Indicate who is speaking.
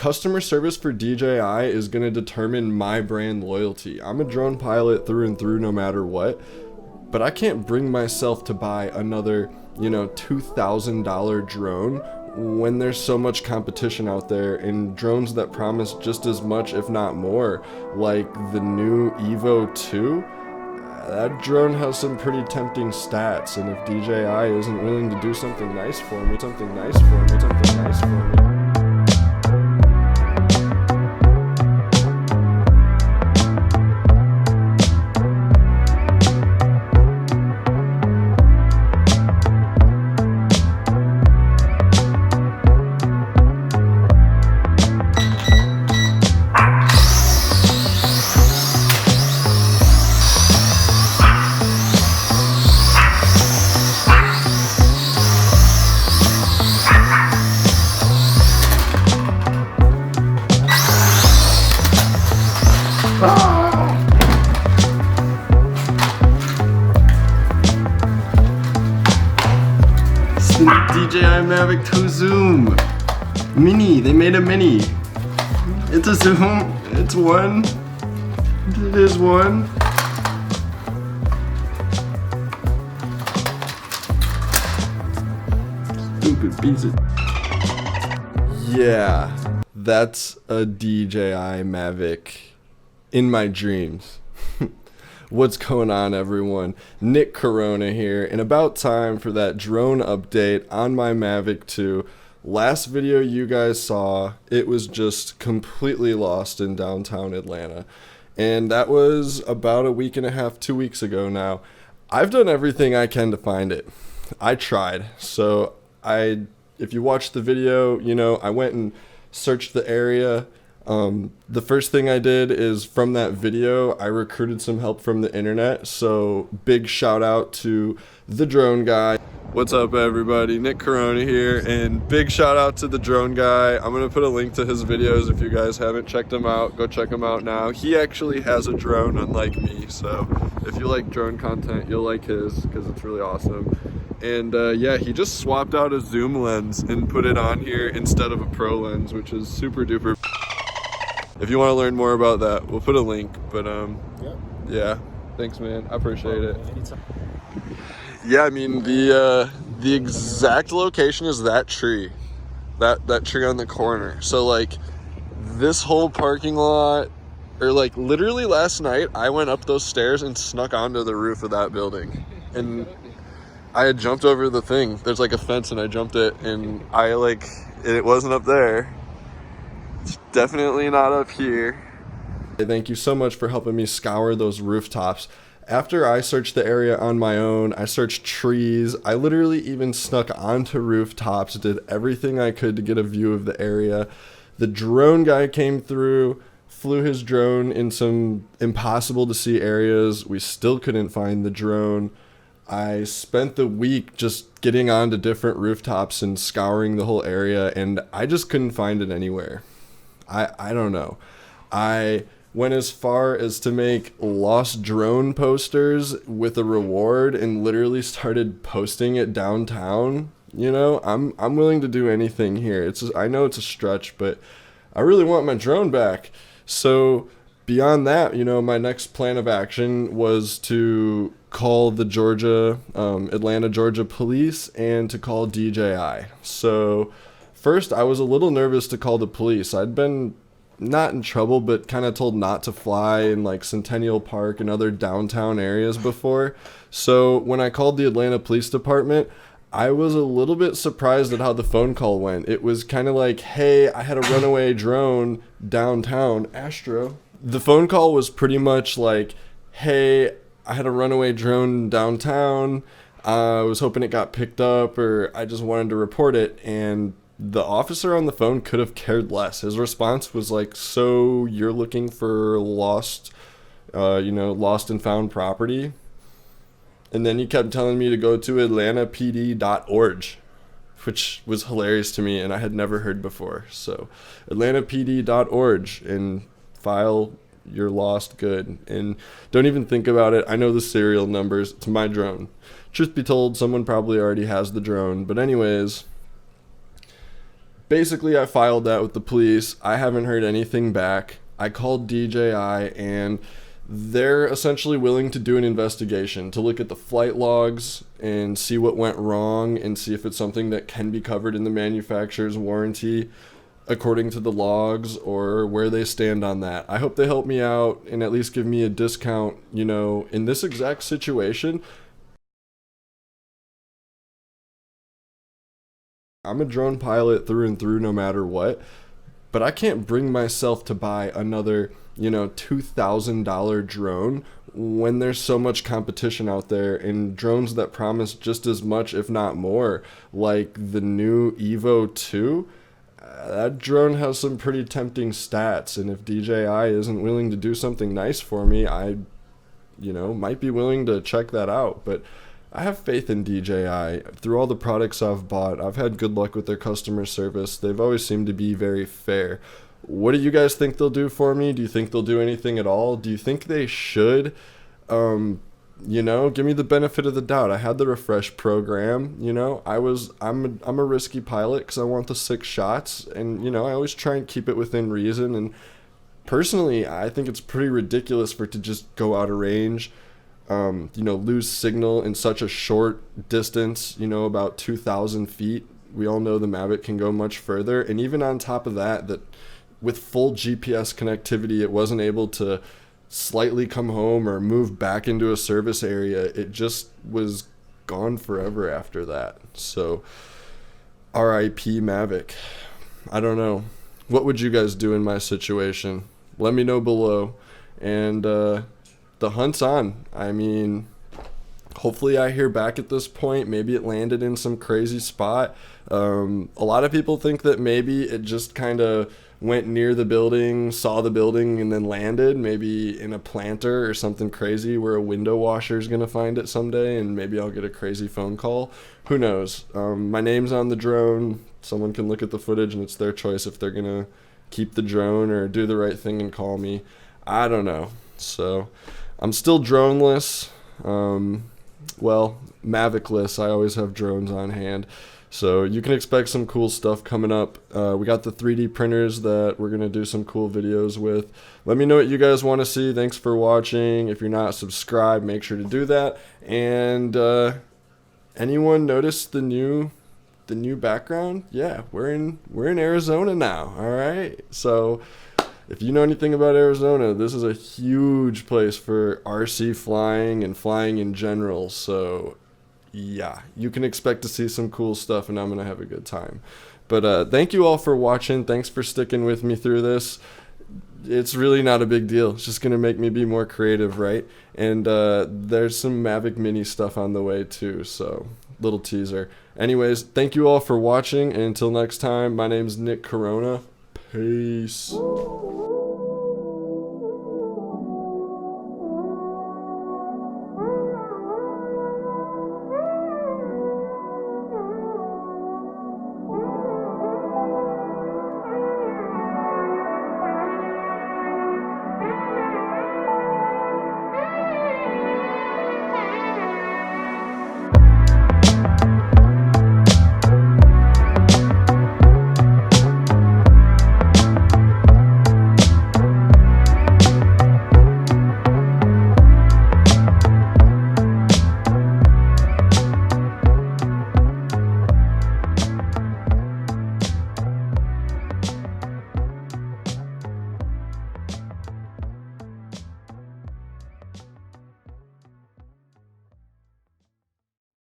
Speaker 1: customer service for DJI is going to determine my brand loyalty. I'm a drone pilot through and through no matter what, but I can't bring myself to buy another, $2,000 drone when there's so much competition out there and drones that promise just as much, if not more, like the new Evo 2. That drone has some pretty tempting stats, and if DJI isn't willing to do something nice for me, something nice for me. DJI Mavic 2 Zoom Mini. They made a mini. It's a zoom. It's one. It is one. Stupid piece of. Yeah, that's a DJI Mavic in my dreams. What's going on, everyone? Nick Corona here, and about time for that drone update on my Mavic 2. Last video you guys saw, it was just completely lost in downtown Atlanta, and that was about a week and a half, 2 weeks ago now. I've done everything I can to find it. I tried. So if you watched the video, I went and searched the area. The first thing I did is from that video, I recruited some help from the internet. So big shout out to the drone guy. What's up, everybody? Nick Corona here, and big shout out to the drone guy. I'm gonna put a link to his videos if you guys haven't checked him out. Go check him out now. He actually has a drone, unlike me. So if you like drone content, you'll like his because it's really awesome. And yeah, he just swapped out a zoom lens and put it on here instead of a pro lens, which is super duper. If you want to learn more about that, we'll put a link. But yeah, thanks, man. I appreciate it. Yeah, I mean the exact location is that tree, that tree on the corner. So like this whole parking lot, or like literally last night, I went up those stairs and snuck onto the roof of that building, and I had jumped over the thing. There's like a fence, and I jumped it, and it wasn't up there. It's definitely not up here. Thank you so much for helping me scour those rooftops. After I searched the area on my own, I searched trees. I literally even snuck onto rooftops, did everything I could to get a view of the area. The drone guy came through, flew his drone in some impossible to see areas. We still couldn't find the drone. I spent the week just getting onto different rooftops and scouring the whole area, and I just couldn't find it anywhere. I don't know. I went as far as to make lost drone posters with a reward and literally started posting it downtown. I'm willing to do anything here. I know it's a stretch, but I really want my drone back. So beyond that, my next plan of action was to call the Atlanta, Georgia police and to call DJI. So first, I was a little nervous to call the police. I'd been not in trouble, but kind of told not to fly in like Centennial Park and other downtown areas before. So when I called the Atlanta Police Department, I was a little bit surprised at how the phone call went. It was kind of like, hey, I had a runaway drone downtown, Astro. The phone call was pretty much like, hey, I had a runaway drone downtown. I was hoping it got picked up, or I just wanted to report it. And the officer on the phone could have cared less. His response was like, so you're looking for lost and found property? And then he kept telling me to go to atlantapd.org, which was hilarious to me and I had never heard before. So atlantapd.org and file your lost good. And don't even think about it. I know the serial numbers. It's my drone. Truth be told, someone probably already has the drone. But anyways, basically I filed that with the police. I haven't heard anything back. I called DJI and they're essentially willing to do an investigation to look at the flight logs and see what went wrong and see if it's something that can be covered in the manufacturer's warranty according to the logs, or where they stand on that. I hope they help me out and at least give me a discount, you know, in this exact situation. I'm a drone pilot through and through no matter what, but I can't bring myself to buy another, you know, $2,000 drone when there's so much competition out there and drones that promise just as much, if not more, like the new Evo 2. That drone has some pretty tempting stats, and if DJI isn't willing to do something nice for me, I, you know, might be willing to check that out. But I have faith in DJI. Through all the products I've bought, I've had good luck with their customer service. They've always seemed to be very fair. What do you guys think they'll do for me? Do you think they'll do anything at all? Do you think they should? You know, give me the benefit of the doubt. I had the refresh program, you know. I'm a risky pilot because I want the 6 shots, and you know, I always try and keep it within reason. And personally, I think it's pretty ridiculous for it to just go out of range, you know, lose signal in such a short distance, you know, about 2,000 feet. We all know the Mavic can go much further, and even on top of that, with full GPS connectivity, it wasn't able to slightly come home or move back into a service area. It just was gone forever after that. So RIP Mavic. I don't know. What would you guys do in my situation? Let me know below. And the hunt's on. I mean, hopefully I hear back at this point. Maybe it landed in some crazy spot. A lot of people think that maybe it just kind of went near the building, saw the building, and then landed, maybe in a planter or something crazy where a window washer is going to find it someday, and maybe I'll get a crazy phone call. Who knows? My name's on the drone. Someone can look at the footage, and it's their choice if they're going to keep the drone or do the right thing and call me. I don't know. So I'm still droneless. Well, Mavicless. I always have drones on hand. So you can expect some cool stuff coming up. We got the 3D printers that we're going to do some cool videos with. Let me know what you guys want to see. Thanks for watching. If you're not subscribed, make sure to do that. And anyone notice the new background? Yeah, we're in Arizona now. All right. So if you know anything about Arizona, this is a huge place for RC flying and flying in general. So yeah, you can expect to see some cool stuff, and I'm going to have a good time. But thank you all for watching. Thanks for sticking with me through this. It's really not a big deal. It's just going to make me be more creative, right? And there's some Mavic Mini stuff on the way too, so little teaser. Anyways, thank you all for watching, and until next time, my name's Nick Corona. Peace.